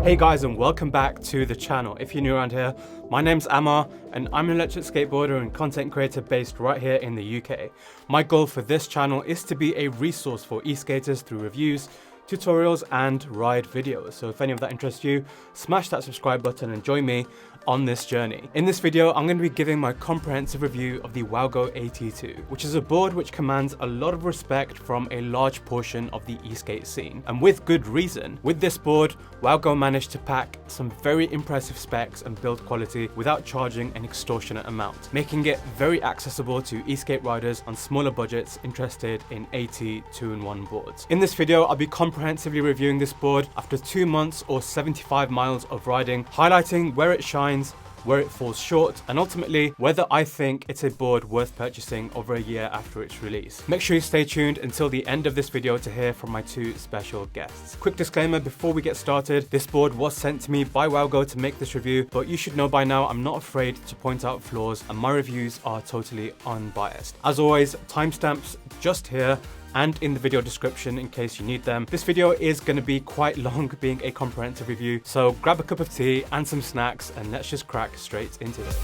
Hey guys, and welcome back to the channel. If you're new around here, my name's AMMAR and I'm an electric skateboarder and content creator based right here in the UK. My goal for this channel is to be a resource for e-skaters through reviews, tutorials and ride videos. So if any of that interests you, smash that subscribe button and join me on this journey. In this video, I'm going to be giving my comprehensive review of the Wowgo AT2, which is a board which commands a lot of respect from a large portion of the e-skate scene. And with good reason. With this board, Wowgo managed to pack some very impressive specs and build quality without charging an extortionate amount, making it very accessible to e-skate riders on smaller budgets interested in AT 2-in-1 boards. In this video, I'll be comprehensively reviewing this board after 2 months or 75 miles of riding, highlighting where it shines, where it falls short, and ultimately whether I think it's a board worth purchasing over a year after its release. Make sure you stay tuned until the end of this video to hear from my two special guests. Quick disclaimer before we get started, this board was sent to me by Wowgo to make this review, but you should know by now I'm not afraid to point out flaws and my reviews are totally unbiased. As always, timestamps just here and in the video description in case you need them. This video is going to be quite long being a comprehensive review, so grab a cup of tea and some snacks and let's just crack straight into it.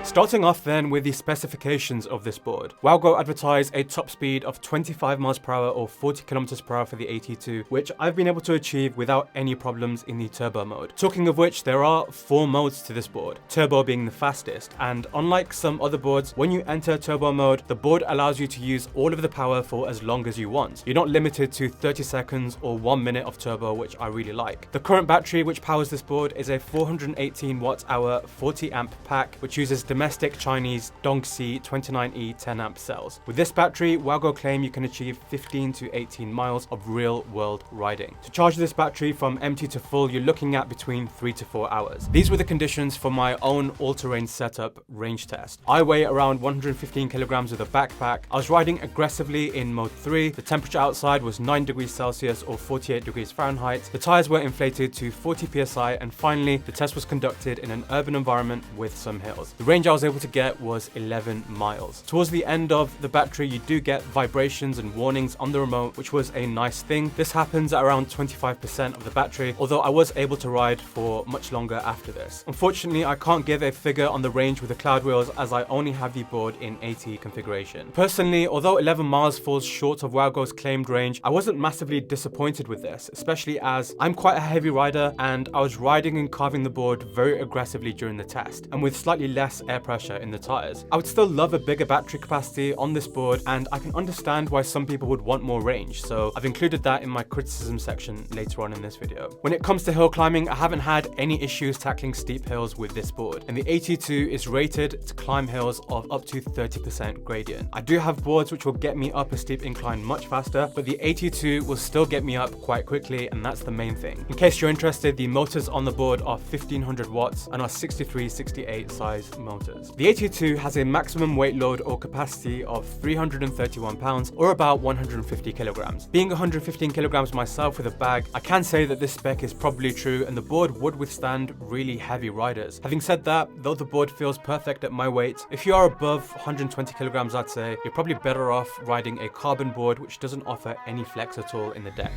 Starting off then with the specifications of this board. Wowgo advertised a top speed of 25 miles per hour or 40 kilometers per hour for the AT2, which I've been able to achieve without any problems in the turbo mode. Talking of which, there are 4 modes to this board, turbo being the fastest, and unlike some other boards, when you enter turbo mode, the board allows you to use all of the power for as long as you want. You're not limited to 30 seconds or 1 minute of turbo, which I really like. The current battery which powers this board is a 418 watt-hour 40 amp pack, which uses domestic Chinese Dongxi 29E 10 amp cells. With this battery, Wowgo claim you can achieve 15 to 18 miles of real world riding. To charge this battery from empty to full, you're looking at between 3 to 4 hours. These were the conditions for my own all-terrain setup range test. I weigh around 115 kilograms with a backpack. I was riding aggressively in mode 3. The temperature outside was 9 degrees Celsius or 48 degrees Fahrenheit. The tires were inflated to 40 psi, and finally the test was conducted in an urban environment with some hills. The range I was able to get was 11 miles. Towards the end of the battery, you do get vibrations and warnings on the remote, which was a nice thing. This happens at around 25% of the battery, although I was able to ride for much longer after this. Unfortunately, I can't give a figure on the range with the cloud wheels as I only have the board in AT configuration. Personally, although 11 miles falls short of Wowgo's claimed range, I wasn't massively disappointed with this, especially as I'm quite a heavy rider and I was riding and carving the board very aggressively during the test, and with slightly less air pressure in the tires. I would still love a bigger battery capacity on this board, and I can understand why some people would want more range, so I've included that in my criticism section later on in this video. When it comes to hill climbing, I haven't had any issues tackling steep hills with this board, and the AT2 is rated to climb hills of up to 30% gradient. I do have boards which will get me up a steep incline much faster, but the AT2 will still get me up quite quickly, and that's the main thing. In case you're interested, the motors on the board are 1500 watts and are 63/68 size motors. The AT2 has a maximum weight load or capacity of 331 pounds or about 150 kilograms. Being 115 kilograms myself with a bag, I can say that this spec is probably true and the board would withstand really heavy riders. Having said that, though the board feels perfect at my weight, if you are above 120 kilograms, I'd say you're probably better off riding a carbon board which doesn't offer any flex at all in the deck.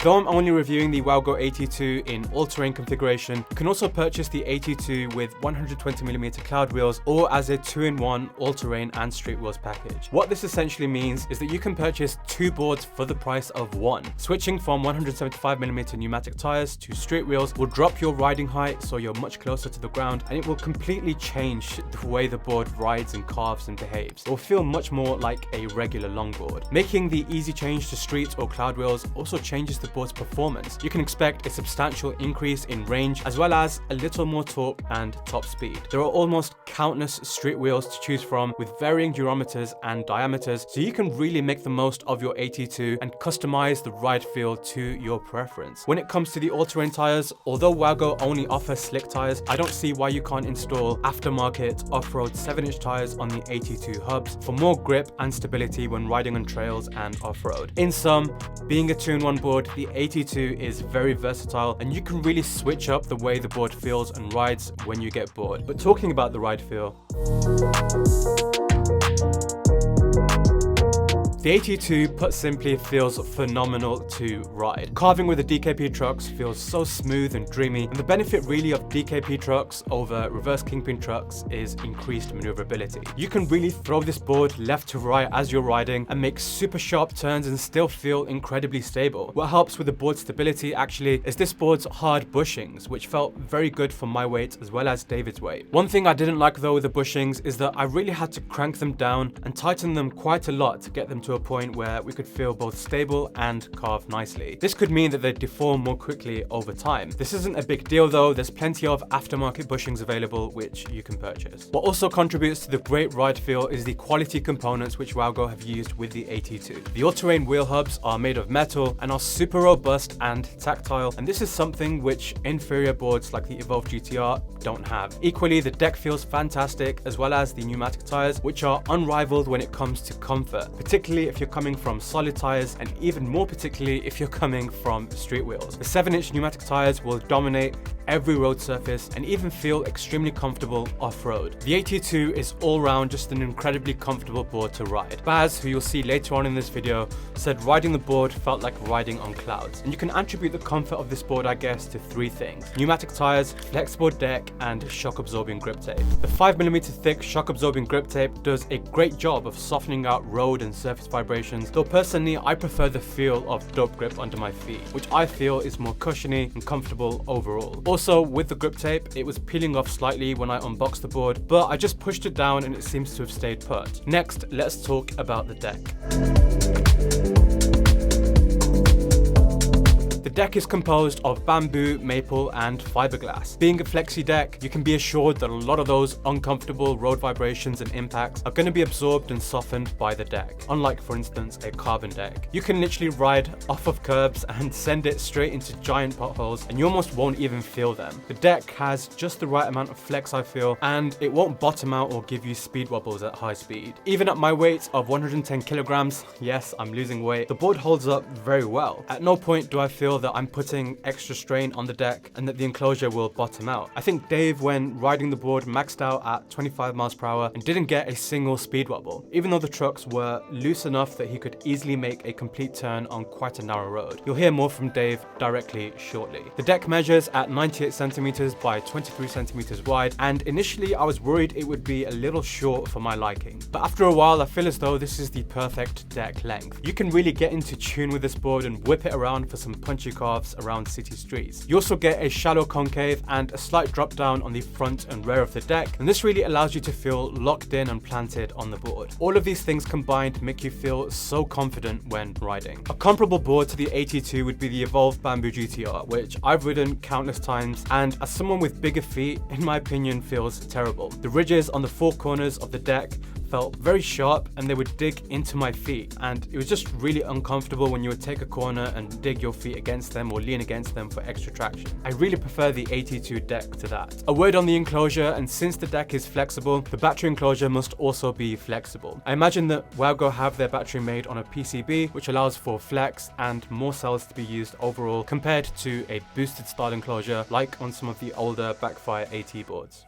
Though I'm only reviewing the Wowgo AT2 in all-terrain configuration, you can also purchase the AT2 with 120mm cloud wheels or as a 2-in-1 all-terrain and street wheels package. What this essentially means is that you can purchase 2 boards for the price of 1. Switching from 175mm pneumatic tires to street wheels will drop your riding height so you're much closer to the ground, and it will completely change the way the board rides and carves and behaves. It will feel much more like a regular longboard. Making the easy change to street or cloud wheels also changes the board's performance. You can expect a substantial increase in range as well as a little more torque and top speed. There are almost countless street wheels to choose from with varying durometers and diameters, so you can really make the most of your AT2 and customize the ride feel to your preference. When it comes to the all-terrain tires, although Wowgo only offers slick tires, I don't see why you can't install aftermarket off-road 7-inch tires on the AT2 hubs for more grip and stability when riding on trails and off-road. In sum, being a 2-in-1 board, the AT2 is very versatile and you can really switch up the way the board feels and rides when you get bored. But talking about the ride feel, the AT2, put simply, feels phenomenal to ride. Carving with the DKP trucks feels so smooth and dreamy, and the benefit really of DKP trucks over reverse kingpin trucks is increased maneuverability. You can really throw this board left to right as you're riding and make super sharp turns and still feel incredibly stable. What helps with the board stability actually is this board's hard bushings, which felt very good for my weight as well as David's weight. One thing I didn't like though with the bushings is that I really had to crank them down and tighten them quite a lot to get them to a point where we could feel both stable and carve nicely. This could mean that they deform more quickly over time. This isn't a big deal though, there's plenty of aftermarket bushings available which you can purchase. What also contributes to the great ride feel is the quality components which Wowgo have used with the AT2. The all-terrain wheel hubs are made of metal and are super robust and tactile, and this is something which inferior boards like the Evolve GTR don't have. Equally, the deck feels fantastic as well as the pneumatic tires, which are unrivaled when it comes to comfort, particularly if you're coming from solid tires and even more particularly if you're coming from street wheels. The 7-inch pneumatic tires will dominate every road surface and even feel extremely comfortable off-road. The AT2 is all round just an incredibly comfortable board to ride. Baz, who you'll see later on in this video, said riding the board felt like riding on clouds. And you can attribute the comfort of this board, I guess, to 3 things: pneumatic tires, flexible deck, and shock-absorbing grip tape. The 5mm thick shock-absorbing grip tape does a great job of softening out road and surface vibrations, though personally I prefer the feel of dope grip under my feet, which I feel is more cushiony and comfortable overall. Also, with the grip tape, it was peeling off slightly when I unboxed the board, but I just pushed it down and it seems to have stayed put. Next, let's talk about the deck. The deck is composed of bamboo, maple, and fiberglass. Being a flexi deck, you can be assured that a lot of those uncomfortable road vibrations and impacts are going to be absorbed and softened by the deck, unlike, for instance, a carbon deck. You can literally ride off of curbs and send it straight into giant potholes, and you almost won't even feel them. The deck has just the right amount of flex, I feel, and it won't bottom out or give you speed wobbles at high speed. Even at my weight of 110 kilograms, yes, I'm losing weight, the board holds up very well. At no point do I feel that I'm putting extra strain on the deck and that the enclosure will bottom out. I think Dave, when riding the board, maxed out at 25 miles per hour and didn't get a single speed wobble, even though the trucks were loose enough that he could easily make a complete turn on quite a narrow road. You'll hear more from Dave directly shortly. The deck measures at 98 centimeters by 23 centimeters wide, and initially I was worried it would be a little short for my liking. But after a while, I feel as though this is the perfect deck length. You can really get into tune with this board and whip it around for some punchy carves around city streets. You also get a shallow concave and a slight drop down on the front and rear of the deck, and this really allows you to feel locked in and planted on the board. All of these things combined make you feel so confident when riding. A comparable board to the AT2 would be the Evolve Bamboo GTR, which I've ridden countless times, and as someone with bigger feet, in my opinion, feels terrible. The ridges on the 4 corners of the deck felt very sharp and they would dig into my feet, and it was just really uncomfortable when you would take a corner and dig your feet against them or lean against them for extra traction. I really prefer the AT2 deck to that. A word on the enclosure, and since the deck is flexible, the battery enclosure must also be flexible. I imagine that Wowgo have their battery made on a PCB, which allows for flex and more cells to be used overall compared to a boosted style enclosure like on some of the older Backfire AT boards.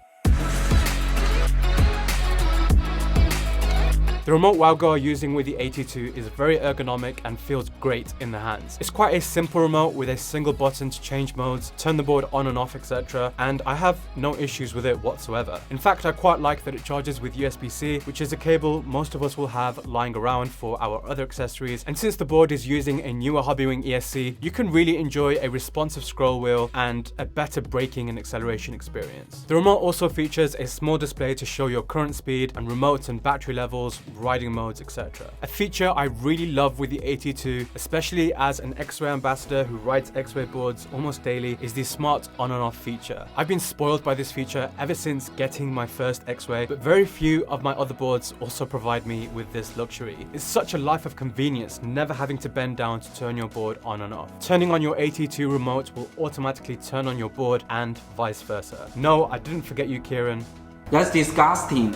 The remote Wowgo I'm using with the AT2 is very ergonomic and feels great in the hands. It's quite a simple remote with a single button to change modes, turn the board on and off, etc. and I have no issues with it whatsoever. In fact, I quite like that it charges with USB-C, which is a cable most of us will have lying around for our other accessories, and since the board is using a newer Hobbywing ESC, you can really enjoy a responsive scroll wheel and a better braking and acceleration experience. The remote also features a small display to show your current speed and remote and battery levels, riding modes, etc. A feature I really love with the AT2, especially as an X-Way ambassador who rides X-Way boards almost daily, is the smart on and off feature. I've been spoiled by this feature ever since getting my first X-Way, but very few of my other boards also provide me with this luxury. It's such a life of convenience, never having to bend down to turn your board on and off. Turning on your AT2 remote will automatically turn on your board and vice versa. No, I didn't forget you, Kieran. That's disgusting.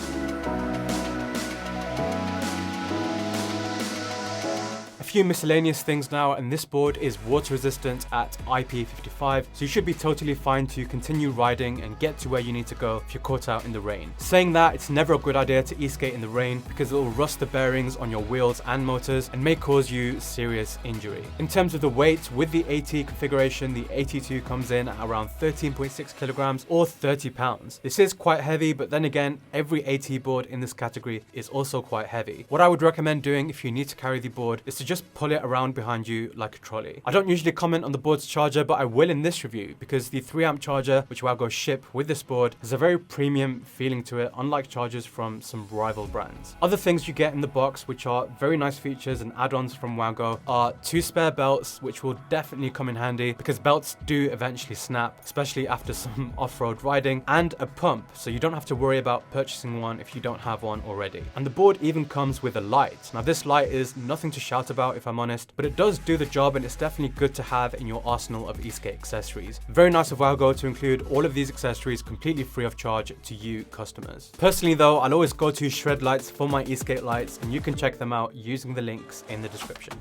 A few miscellaneous things now, and this board is water resistant at IP55, so you should be totally fine to continue riding and get to where you need to go if you're caught out in the rain. Saying that, it's never a good idea to e-skate in the rain because it will rust the bearings on your wheels and motors and may cause you serious injury. In terms of the weight, with the AT configuration, the AT2 comes in at around 13.6 kilograms or 30 pounds. This is quite heavy, but then again, every AT board in this category is also quite heavy. What I would recommend doing if you need to carry the board is to just pull it around behind you like a trolley. I don't usually comment on the board's charger, but I will in this review because the 3-amp charger, which Wowgo ship with this board, has a very premium feeling to it, unlike chargers from some rival brands. Other things you get in the box, which are very nice features and add-ons from Wowgo, are 2 spare belts, which will definitely come in handy because belts do eventually snap, especially after some off-road riding, and a pump, so you don't have to worry about purchasing one if you don't have one already. And the board even comes with a light. Now this light is nothing to shout about if I'm honest, but it does do the job and it's definitely good to have in your arsenal of e-skate accessories. Very nice of Wowgo to include all of these accessories completely free of charge to you customers. Personally though, I'll always go to Shred Lights for my e-skate lights, and you can check them out using the links in the description.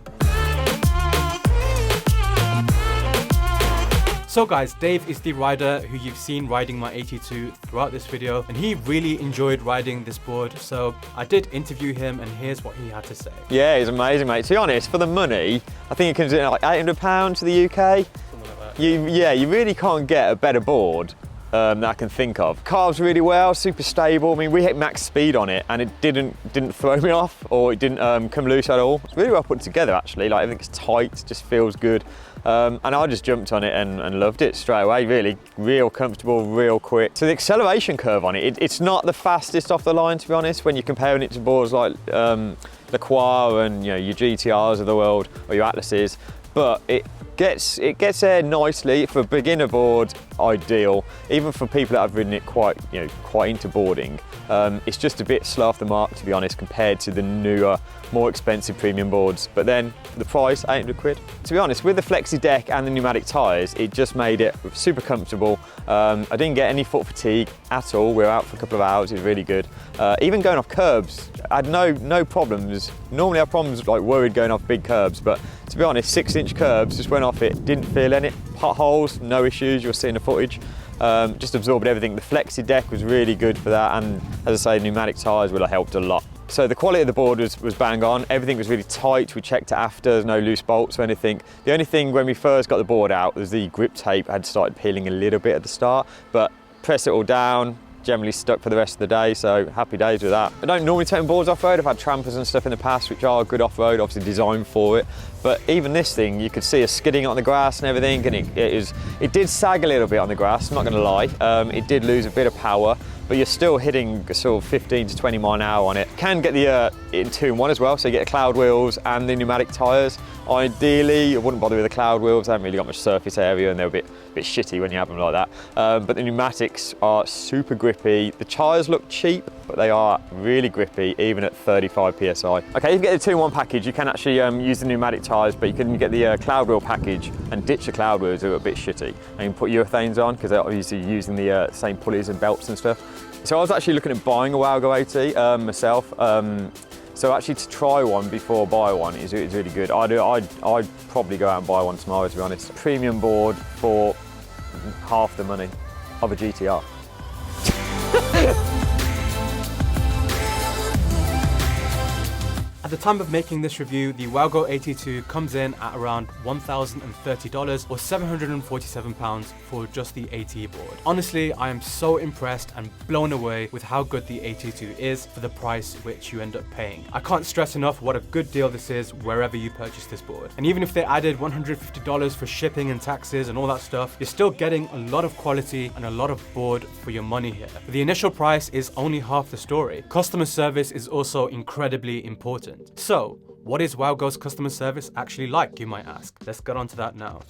So guys, Dave is the rider who you've seen riding my AT2 throughout this video, and he really enjoyed riding this board, so I did interview him and here's what he had to say. Yeah, he's amazing, mate. To be honest, for the money, I think it comes in like £800 to the UK. Something like that. You really can't get a better board that I can think of. Carves really well, super stable. I mean, we hit max speed on it and it didn't throw me off or it didn't come loose at all. It's really well put together actually, like everything's tight, just feels good. And I just jumped on it and loved it straight away, really. Real comfortable, real quick. So the acceleration curve on it, it's not the fastest off the line, to be honest, when you're comparing it to boards like the Qua and your GTRs of the world or your Atlases, but it gets there nicely. For a beginner board, ideal. Even for people that have ridden it quite into boarding, it's just a bit slow off the mark, to be honest, compared to the newer, more expensive premium boards. But then the price, 800 quid. To be honest, with the flexi deck and the pneumatic tyres, it just made it super comfortable. I didn't get any foot fatigue at all. We were out for a couple of hours, it was really good. Even going off curbs, I had no problems. Normally I have problems like worried going off big curbs, but to be honest, 6-inch curbs, just went off it, didn't feel any. Potholes, no issues, you'll see in the footage. Just absorbed everything. The flexi deck was really good for that, and as I say, pneumatic tyres will have helped a lot. So the quality of the board was bang on. Everything was really tight. We checked it after, there's no loose bolts or anything. The only thing when we first got the board out was the grip tape had started peeling a little bit at the start, but press it all down, generally stuck for the rest of the day, so happy days with that. I don't normally take boards off-road. I've had trampers and stuff in the past which are good off-road, obviously designed for it, but even this thing, you could see us skidding on the grass and everything, and it did sag a little bit on the grass, I'm not going to lie. It did lose a bit of power, but you're still hitting sort of 15 to 20 mile an hour on it. Can get the in 2-in-1 as well, so you get the cloud wheels and the pneumatic tyres. Ideally, I wouldn't bother with the cloud wheels, they haven't really got much surface area and they're a bit shitty when you have them like that. But the pneumatics are super grippy. The tyres look cheap, but they are really grippy, even at 35 PSI. Okay, if you get the 2-in-1 package, you can actually use the pneumatic tyres, but you can get the cloud wheel package and ditch the cloud wheels who are a bit shitty. And you can put urethanes on, because they're obviously using the same pulleys and belts and stuff. So I was actually looking at buying a Wowgo AT myself. So actually to try one before buy one is really good. I'd probably go out and buy one tomorrow, to be honest. Premium board for half the money of a GTR. the time of making this review, the Wowgo AT2 comes in at around $1,030 or £747 for just the AT board. Honestly, I am so impressed and blown away with how good the AT2 is for the price which you end up paying. I can't stress enough what a good deal this is wherever you purchase this board. And even if they added $150 for shipping and taxes and all that stuff, you're still getting a lot of quality and a lot of board for your money here. But the initial price is only half the story. Customer service is also incredibly important. So, what is Wowgo's customer service actually like, you might ask? Let's get on to that now.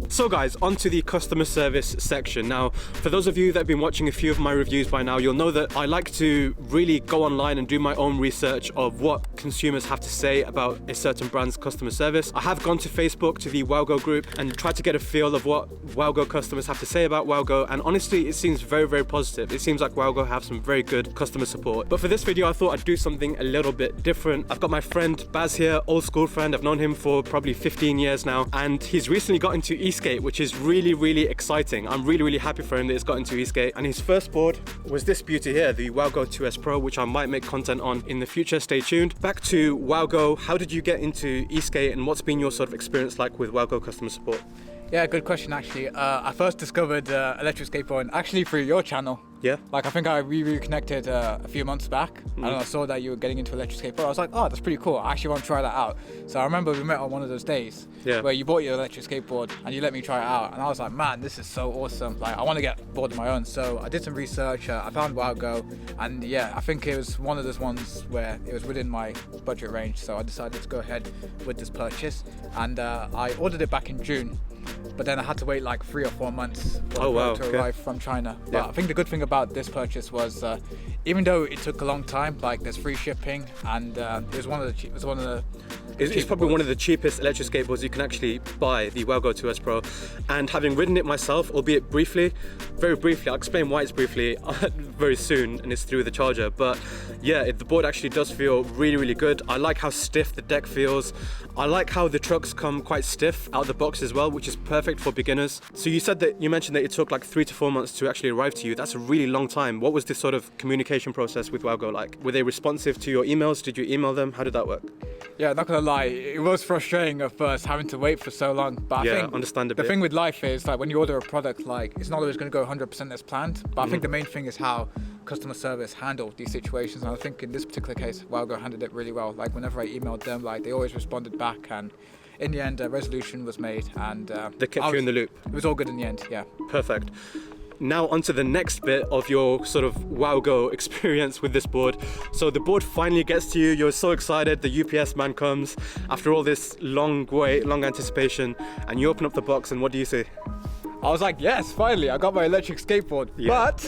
So guys, onto the customer service section. Now, for those of you that have been watching a few of my reviews by now, you'll know that I like to really go online and do my own research of what consumers have to say about a certain brand's customer service. I have gone to Facebook, to the Wowgo group, and tried to get a feel of what Wowgo customers have to say about Wowgo, and honestly, it seems very, very positive. It seems like Wowgo have some very good customer support. But for this video, I thought I'd do something a little bit different. I've got my friend Baz here, old school friend. I've known him for probably 15 years now, and he's recently got into e-skate, which is really, really exciting. I'm really, really happy for him that he's got into e-skate. And his first board was this beauty here, the Wowgo 2S Pro, which I might make content on in the future. Stay tuned. Back to Wowgo. How did you get into e-skate, and what's been your sort of experience like with Wowgo customer support? Yeah, good question actually. I first discovered electric skateboarding actually through your channel. Yeah. Like I think we reconnected a few months back, and I saw that you were getting into electric skateboard. I was like, oh, that's pretty cool. I actually want to try that out. So I remember we met on one of those days where you bought your electric skateboard and you let me try it out, and I was like, man, this is so awesome. Like I want to get a board of my own. So I did some research. I found Wowgo, and yeah, I think it was one of those ones where it was within my budget range. So I decided to go ahead with this purchase, and I ordered it back in June. But then I had to wait like 3 or 4 months for it to arrive from China. But I think the good thing about this purchase was, even though it took a long time, like there's free shipping, and it was one of the It's probably one of the cheapest electric skateboards you can actually buy, the Wowgo 2S Pro. And having ridden it myself, albeit briefly, very briefly, I'll explain why it's briefly very soon, and it's through the charger. But yeah, the board actually does feel really, really good. I like how stiff the deck feels. I like how the trucks come quite stiff out of the box as well, which is perfect for beginners. So you mentioned that it took like 3 to 4 months to actually arrive to you. That's a really long time. What was this sort of communication process with Wowgo like? Were they responsive to your emails? Did you email them? How did that work? Yeah, not gonna lie, it was frustrating at first having to wait for so long. But I think understandably. The thing with life is like when you order a product, like it's not always gonna go 100% as planned. But I think the main thing is how customer service handle these situations, and I think in this particular case, Wowgo handled it really well. Like whenever I emailed them, like they always responded back, and in the end, a resolution was made, and they kept you in the loop. It was all good in the end. Yeah. Perfect. Now onto the next bit of your sort of Wowgo experience with this board. So the board finally gets to you. You're so excited. The UPS man comes after all this long wait, long anticipation, and you open up the box, and what do you see? I was like, yes, finally, I got my electric skateboard. But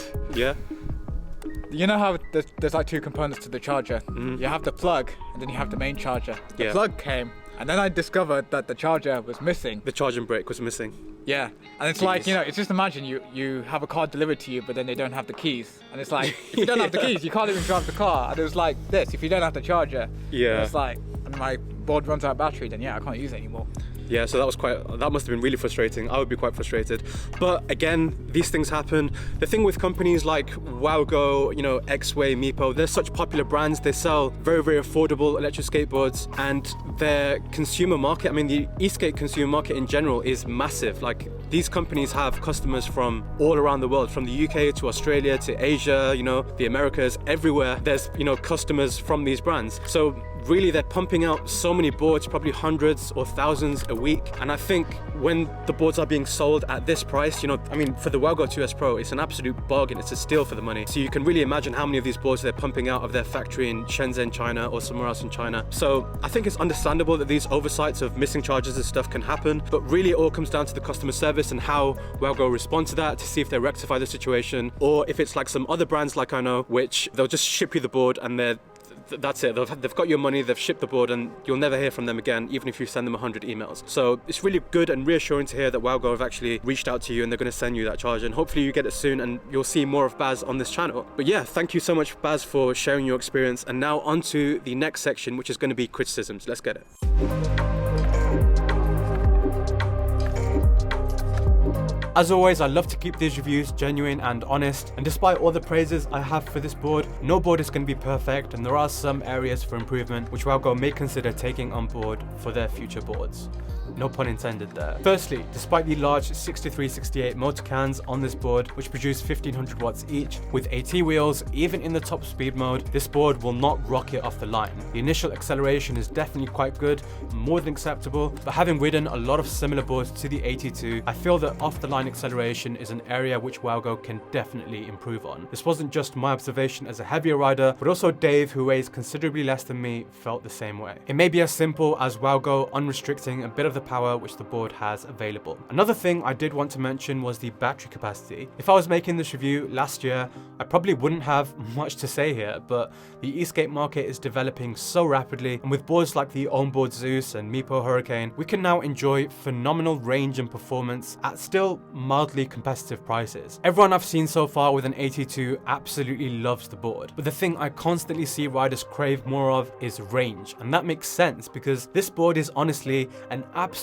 you know how there's like 2 components to the charger. You have the plug, and then you have the main charger. The plug came, and then I discovered that the charger was missing. The charging brick was missing. Yeah, and it's like, you know, it's just imagine you have a car delivered to you, but then they don't have the keys. And it's like, if you don't have the keys, you can't even drive the car. And it was like this, if you don't have the charger, it's like, and my board runs out of battery, then I can't use it anymore. Yeah, so that must have been really frustrating. I would be quite frustrated. But again, these things happen. The thing with companies like Wowgo, you know, X-Way, Meepo, they're such popular brands. They sell very, very affordable electric skateboards, and their consumer market, I mean, the e-skate consumer market in general is massive. Like, these companies have customers from all around the world, from the UK to Australia to Asia, you know, the Americas, everywhere. There's, you know, customers from these brands. So really, they're pumping out so many boards, probably hundreds or thousands a week. And I think when the boards are being sold at this price, you know, I mean, for the Wowgo 2S Pro, it's an absolute bargain. It's a steal for the money. So you can really imagine how many of these boards they're pumping out of their factory in Shenzhen, China, or somewhere else in China. So I think it's understandable that these oversights of missing charges and stuff can happen, but really it all comes down to the customer service and how Wowgo respond to that to see if they rectify the situation, or if it's like some other brands like I know, which they'll just ship you the board and that's it. They've got your money, they've shipped the board, and you'll never hear from them again, even if you send them 100 emails. So it's really good and reassuring to hear that Wowgo have actually reached out to you and they're going to send you that charger, and hopefully you get it soon and you'll see more of Baz on this channel. But yeah, thank you so much, Baz, for sharing your experience. And now on to the next section, which is going to be criticisms. Let's get it. As always, I love to keep these reviews genuine and honest, and despite all the praises I have for this board, no board is going to be perfect, and there are some areas for improvement which Wowgo may consider taking on board for their future boards. No pun intended there. Firstly, despite the large 6368 motor cans on this board, which produce 1500 watts each, with AT wheels, even in the top speed mode, this board will not rocket off the line. The initial acceleration is definitely quite good, more than acceptable, but having ridden a lot of similar boards to the AT2, I feel that off the line acceleration is an area which Wowgo can definitely improve on. This wasn't just my observation as a heavier rider, but also Dave, who weighs considerably less than me, felt the same way. It may be as simple as Wowgo unrestricting a bit of the power which the board has available. Another thing I did want to mention was the battery capacity. If I was making this review last year, I probably wouldn't have much to say here, but the e-skate market is developing so rapidly, and with boards like the Onboard Zeus and Meepo Hurricane, we can now enjoy phenomenal range and performance at still mildly competitive prices. Everyone I've seen so far with an AT2 absolutely loves the board, but the thing I constantly see riders crave more of is range, and that makes sense because this board is honestly an absolute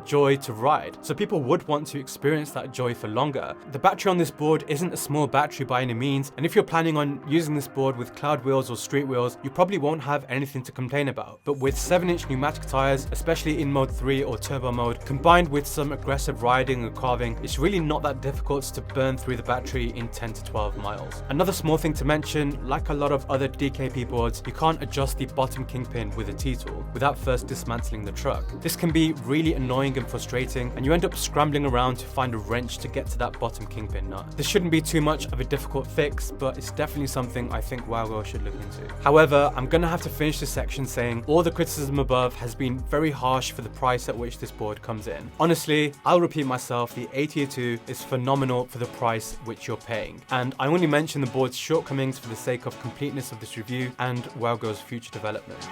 joy to ride, so people would want to experience that joy for longer. The battery on this board isn't a small battery by any means, and if you're planning on using this board with cloud wheels or street wheels, you probably won't have anything to complain about. But with 7-inch pneumatic tires, especially in mode 3 or turbo mode, combined with some aggressive riding and carving, it's really not that difficult to burn through the battery in 10 to 12 miles. Another small thing to mention, like a lot of other DKP boards, you can't adjust the bottom kingpin with a T-tool without first dismantling the truck. This can be really annoying and frustrating, and you end up scrambling around to find a wrench to get to that bottom kingpin nut. This shouldn't be too much of a difficult fix, but it's definitely something I think Wowgo should look into. However, I'm gonna have to finish this section saying all the criticism above has been very harsh for the price at which this board comes in. Honestly, I'll repeat myself, the AT2 is phenomenal for the price which you're paying, and I only mention the board's shortcomings for the sake of completeness of this review and Wowgo's future development.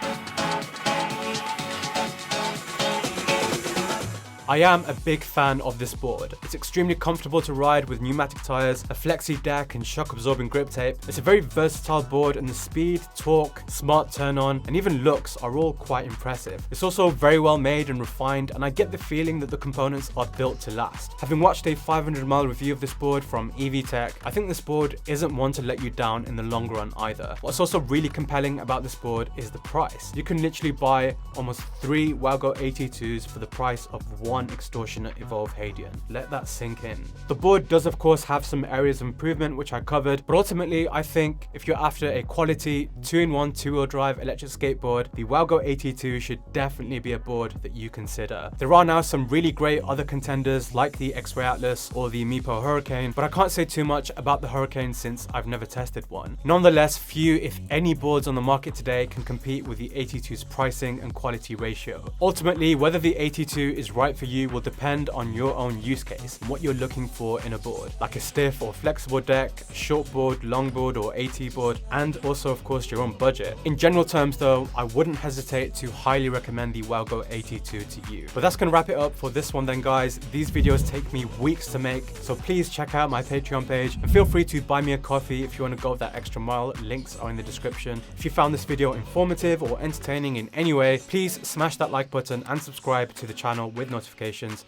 I am a big fan of this board. It's extremely comfortable to ride with pneumatic tires, a flexi deck and shock absorbing grip tape. It's a very versatile board, and the speed, torque, smart turn on and even looks are all quite impressive. It's also very well made and refined, and I get the feeling that the components are built to last. Having watched a 500-mile review of this board from EV Tech, I think this board isn't one to let you down in the long run either. What's also really compelling about this board is the price. You can literally buy almost 3 Wowgo AT2s for the price of one extortionate Evolve Hadian. Let that sink in. The board does of course have some areas of improvement which I covered, but ultimately I think if you're after a quality 2-in-1 2-wheel drive electric skateboard, the Wowgo AT2 should definitely be a board that you consider. There are now some really great other contenders like the X-Ray Atlas or the Meepo Hurricane, but I can't say too much about the Hurricane since I've never tested one. Nonetheless, few if any boards on the market today can compete with the AT2's pricing and quality ratio. Ultimately, whether the AT2 is right for you will depend on your own use case and what you're looking for in a board, like a stiff or flexible deck, short board, long board or AT board, and also of course your own budget. In general terms though, I wouldn't hesitate to highly recommend the Wowgo AT2 to you. But that's gonna wrap it up for this one then guys. These videos take me weeks to make, so please check out my Patreon page and feel free to buy me a coffee if you want to go that extra mile. Links are in the description. If you found this video informative or entertaining in any way, please smash that like button and subscribe to the channel with notifications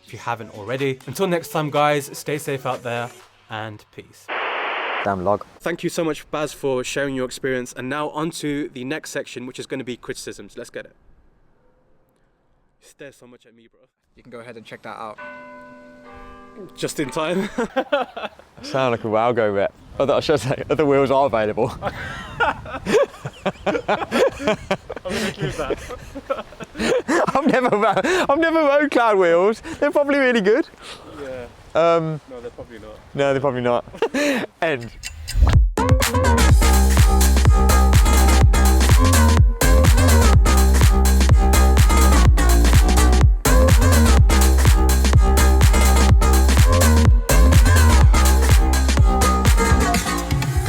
if you haven't already. Until next time guys, stay safe out there and peace. Damn log. Thank you so much Baz for sharing your experience, and now on to the next section which is going to be criticisms. Let's get it. You stare so much at me bro. You can go ahead and check that out. Just in time. I sound like a Wowgo rep. I should say, other wheels are available. I'm gonna keep that. I've never rode cloud wheels. They're probably really good. Yeah. No, they're probably not. No, they're probably not. End.